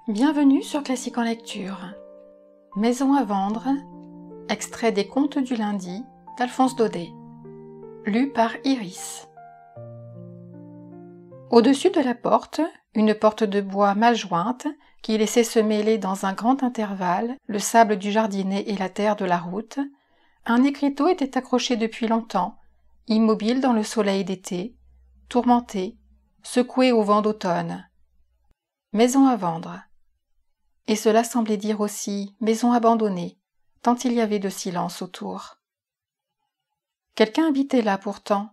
Bienvenue sur Classique en lecture. Maison à vendre, extrait des Contes du lundi d'Alphonse Daudet, lu par Iris. Au-dessus de la porte, une porte de bois mal jointe qui laissait se mêler dans un grand intervalle le sable du jardinet et la terre de la route, un écriteau était accroché depuis longtemps, immobile dans le soleil d'été, tourmenté, secoué au vent d'automne. Maison à vendre. Et cela semblait dire aussi maison abandonnée, tant il y avait de silence autour. Quelqu'un habitait là pourtant,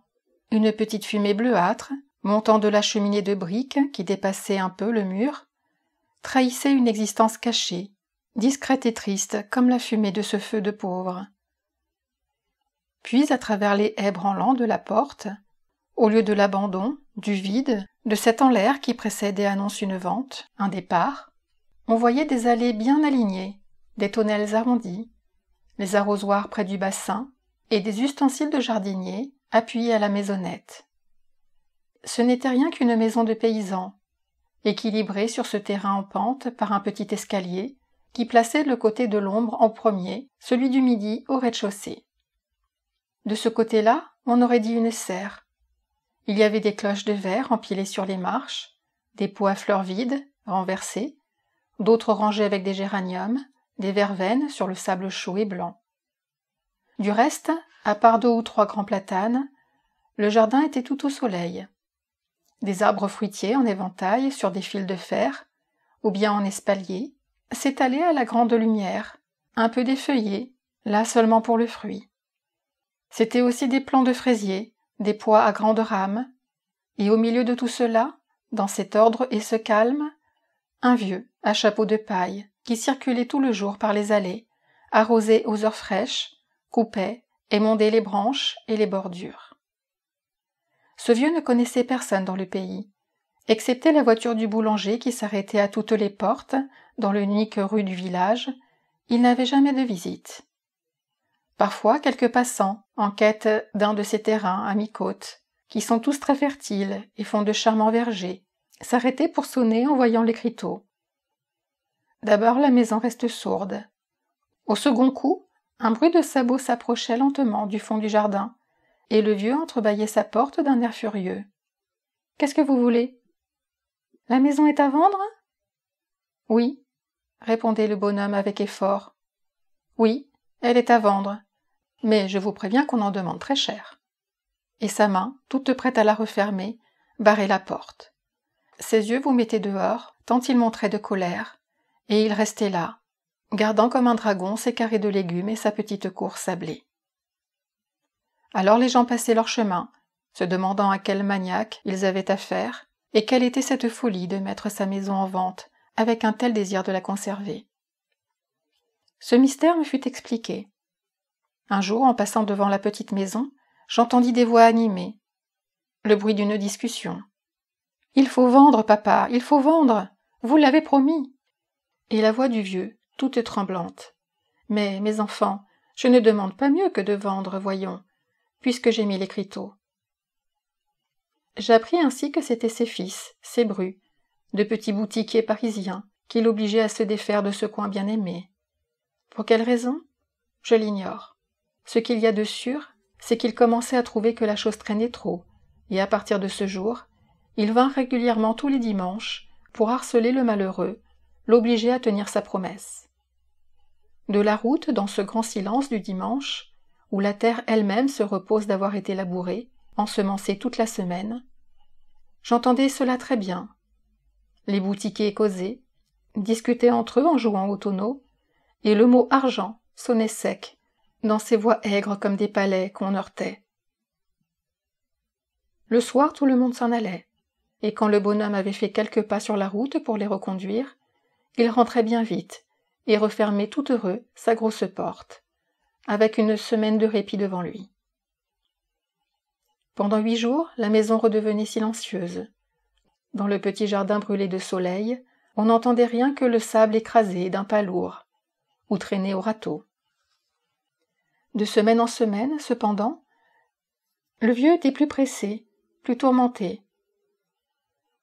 une petite fumée bleuâtre, montant de la cheminée de briques qui dépassait un peu le mur, trahissait une existence cachée, discrète et triste comme la fumée de ce feu de pauvre. Puis, à travers les haies branlants de la porte, au lieu de l'abandon, du vide, de cet en l'air qui précède et annonce une vente, un départ, on voyait des allées bien alignées, des tonnelles arrondies, les arrosoirs près du bassin et des ustensiles de jardinier appuyés à la maisonnette. Ce n'était rien qu'une maison de paysan, équilibrée sur ce terrain en pente par un petit escalier qui plaçait le côté de l'ombre en premier, celui du midi au rez-de-chaussée. De ce côté-là, on aurait dit une serre. Il y avait des cloches de verre empilées sur les marches, des pots à fleurs vides, renversés, d'autres rangés avec des géraniums, des verveines sur le sable chaud et blanc. Du reste, à part 2 ou 3 grands platanes, le jardin était tout au soleil. Des arbres fruitiers en éventail sur des fils de fer, ou bien en espalier, s'étalaient à la grande lumière, un peu défeuillés, là seulement pour le fruit. C'étaient aussi des plants de fraisiers, des pois à grandes rames, et au milieu de tout cela, dans cet ordre et ce calme, un vieux à chapeau de paille qui circulait tout le jour par les allées, arrosait aux heures fraîches, coupait, émondait les branches et les bordures. Ce vieux ne connaissait personne dans le pays, excepté la voiture du boulanger qui s'arrêtait à toutes les portes, dans l'unique rue du village. Il n'avait jamais de visite. Parfois, quelques passants, en quête d'un de ces terrains à mi-côte, qui sont tous très fertiles et font de charmants vergers, s'arrêtaient pour sonner en voyant l'écriteau. D'abord la maison reste sourde. Au second coup, un bruit de sabots s'approchait lentement du fond du jardin, et le vieux entrebâillait sa porte d'un air furieux. « Qu'est-ce que vous voulez ? La maison est à vendre ? » ?»« Oui, » répondait le bonhomme avec effort. « Oui, elle est à vendre, mais je vous préviens qu'on en demande très cher. » Et sa main, toute prête à la refermer, barrait la porte. Ses yeux vous mettaient dehors, tant il montrait de colère, et il restait là, gardant comme un dragon ses carrés de légumes et sa petite cour sablée. Alors les gens passaient leur chemin, se demandant à quel maniaque ils avaient affaire, et quelle était cette folie de mettre sa maison en vente, avec un tel désir de la conserver. Ce mystère me fut expliqué. Un jour, en passant devant la petite maison, j'entendis des voix animées, le bruit d'une discussion. « Il faut vendre, papa, il faut vendre, vous l'avez promis !» Et la voix du vieux, toute tremblante. « Mais, mes enfants, je ne demande pas mieux que de vendre, voyons, puisque j'ai mis l'écriteau. » J'appris ainsi que c'étaient ses fils, ses brus, de petits boutiquiers parisiens, qui l'obligeaient à se défaire de ce coin bien-aimé. Pour quelle raison ? Je l'ignore. Ce qu'il y a de sûr, c'est qu'il commençait à trouver que la chose traînait trop, et à partir de ce jour, il vint régulièrement tous les dimanches pour harceler le malheureux, l'obliger à tenir sa promesse. De la route, dans ce grand silence du dimanche, où la terre elle-même se repose d'avoir été labourée, ensemencée toute la semaine, j'entendais cela très bien. Les boutiquiers causaient, discutaient entre eux en jouant au tonneau, et le mot « argent » sonnait sec, dans ces voix aigres comme des palais qu'on heurtait. Le soir, tout le monde s'en allait, et quand le bonhomme avait fait quelques pas sur la route pour les reconduire, il rentrait bien vite et refermait tout heureux sa grosse porte, avec une semaine de répit devant lui. Pendant 8 jours, la maison redevenait silencieuse. Dans le petit jardin brûlé de soleil, on n'entendait rien que le sable écrasé d'un pas lourd, ou traîné au râteau. De semaine en semaine, cependant, le vieux était plus pressé, plus tourmenté.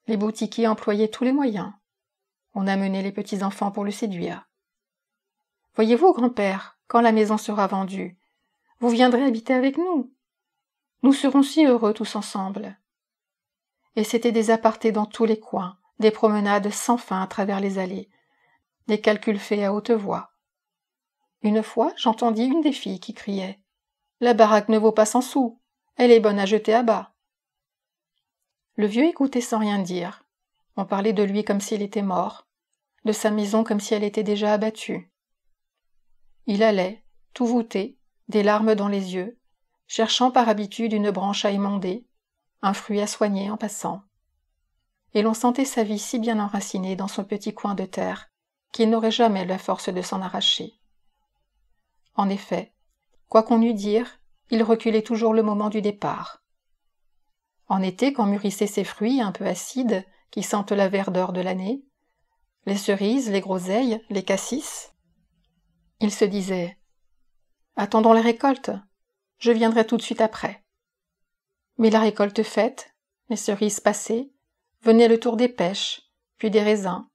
Les boutiquiers employaient tous les moyens. On amenait les petits-enfants pour le séduire. « Voyez-vous, grand-père, quand la maison sera vendue, vous viendrez habiter avec nous. Nous serons si heureux tous ensemble. » Et c'étaient des apartés dans tous les coins, des promenades sans fin à travers les allées, des calculs faits à haute voix. Une fois, j'entendis une des filles qui criait « La baraque ne vaut pas 100 sous, elle est bonne à jeter à bas. » Le vieux écoutait sans rien dire. On parlait de lui comme s'il était mort, de sa maison comme si elle était déjà abattue. Il allait, tout voûté, des larmes dans les yeux, cherchant par habitude une branche à émonder, un fruit à soigner en passant. Et l'on sentait sa vie si bien enracinée dans son petit coin de terre qu'il n'aurait jamais la force de s'en arracher. En effet, quoi qu'on eût dire, il reculait toujours le moment du départ. En été, quand mûrissaient ces fruits un peu acides qui sentent la verdeur de l'année, les cerises, les groseilles, les cassis, il se disait « Attendons la récolte, je viendrai tout de suite après. » Mais la récolte faite, les cerises passées, venait le tour des pêches, puis des raisins,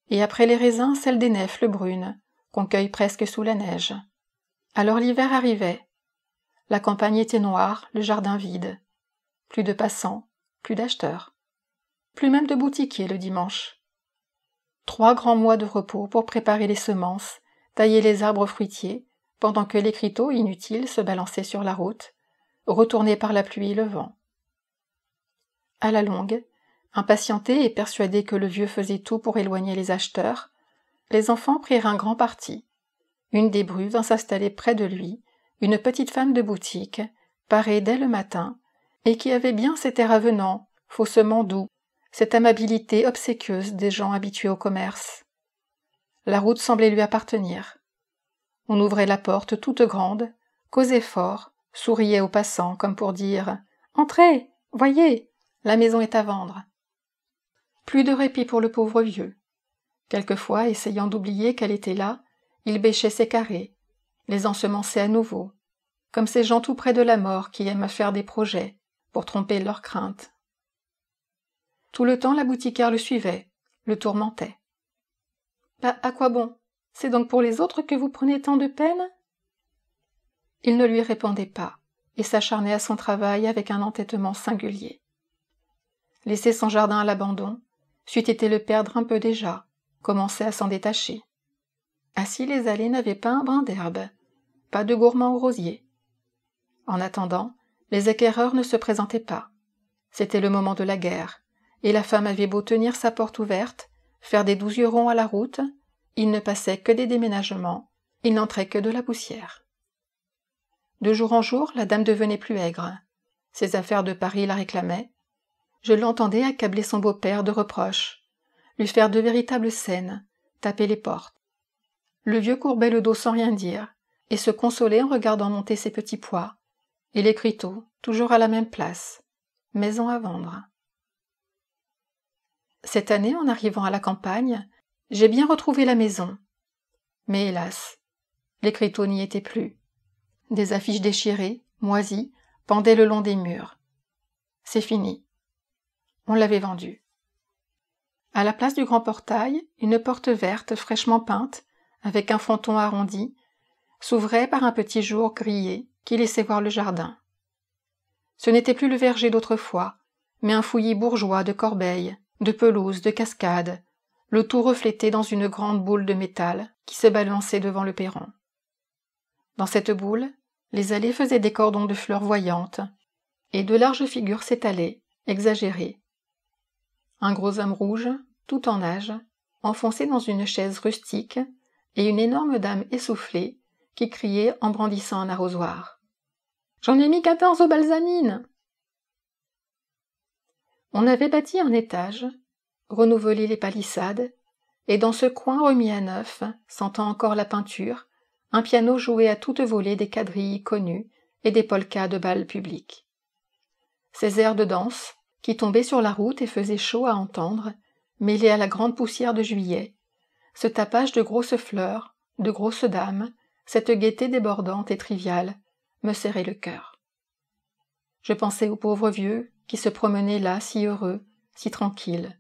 et après les raisins, celle des nèfles brunes, qu'on cueille presque sous la neige. Alors l'hiver arrivait. La campagne était noire, le jardin vide. Plus de passants, plus d'acheteurs. Plus même de boutiquiers le dimanche. 3 grands mois de repos pour préparer les semences, tailler les arbres fruitiers, pendant que l'écriteau inutile se balançait sur la route, retourné par la pluie et le vent. À la longue, impatientés et persuadés que le vieux faisait tout pour éloigner les acheteurs, les enfants prirent un grand parti. Une des Bru vint s'installer près de lui, une petite femme de boutique, parée dès le matin, et qui avait bien cet air avenant, faussement doux, cette amabilité obséquieuse des gens habitués au commerce. La route semblait lui appartenir. On ouvrait la porte toute grande, causait fort, souriait aux passants comme pour dire « Entrez, voyez, la maison est à vendre. » Plus de répit pour le pauvre vieux. Quelquefois, essayant d'oublier qu'elle était là, il bêchait ses carrés, les ensemençait à nouveau, comme ces gens tout près de la mort qui aiment faire des projets pour tromper leurs craintes. Tout le temps, la boutiquière le suivait, le tourmentait. « Bah, à quoi bon? C'est donc pour les autres que vous prenez tant de peine ?» Il ne lui répondait pas, et s'acharnait à son travail avec un entêtement singulier. Laisser son jardin à l'abandon, c'eût été le perdre un peu déjà, commencer à s'en détacher. Ainsi les allées n'avaient pas un brin d'herbe, pas de gourmand au rosier. En attendant, les acquéreurs ne se présentaient pas. C'était le moment de la guerre, et la femme avait beau tenir sa porte ouverte, faire des 12 ronds à la route, il ne passait que des déménagements, il n'entrait que de la poussière. De jour en jour, la dame devenait plus aigre. Ses affaires de Paris la réclamaient. Je l'entendais accabler son beau-père de reproches, lui faire de véritables scènes, taper les portes. Le vieux courbait le dos sans rien dire, et se consolait en regardant monter ses petits pois, et l'écriteau, toujours à la même place, maison à vendre. Cette année, en arrivant à la campagne, j'ai bien retrouvé la maison. Mais hélas, l'écriteau n'y était plus. Des affiches déchirées, moisies, pendaient le long des murs. C'est fini. On l'avait vendu. À la place du grand portail, une porte verte fraîchement peinte, avec un fronton arrondi, s'ouvrait par un petit jour grillé qui laissait voir le jardin. Ce n'était plus le verger d'autrefois, mais un fouillis bourgeois de corbeilles, de pelouses, de cascades, le tout reflété dans une grande boule de métal qui se balançait devant le perron. Dans cette boule, les allées faisaient des cordons de fleurs voyantes, et de larges figures s'étalaient, exagérées. Un gros homme rouge, tout en âge, enfoncé dans une chaise rustique, et une énorme dame essoufflée, qui criait en brandissant un arrosoir. « J'en ai mis 14 aux balsamines !» On avait bâti un étage, renouvelé les palissades, et dans ce coin remis à neuf, sentant encore la peinture, un piano jouait à toute volée des quadrilles connus et des polkas de bal public. Ces airs de danse, qui tombaient sur la route et faisaient chaud à entendre, mêlés à la grande poussière de juillet, ce tapage de grosses fleurs, de grosses dames, cette gaieté débordante et triviale, me serrait le cœur. Je pensais au pauvre vieux qui se promenait là si heureux, si tranquille,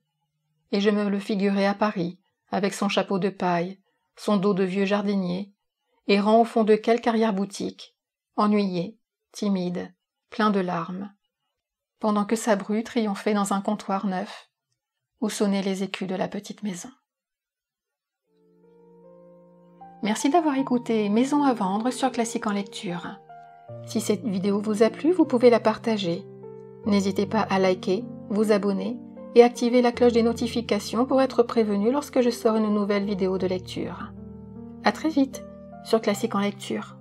et je me le figurais à Paris, avec son chapeau de paille, son dos de vieux jardinier, errant au fond de quelque arrière-boutique, ennuyé, timide, plein de larmes, pendant que sa bru triomphait dans un comptoir neuf, où sonnaient les écus de la petite maison. Merci d'avoir écouté Maison à vendre sur Classique en lecture. Si cette vidéo vous a plu, vous pouvez la partager. N'hésitez pas à liker, vous abonner et activer la cloche des notifications pour être prévenu lorsque je sors une nouvelle vidéo de lecture. À très vite sur Classique en lecture.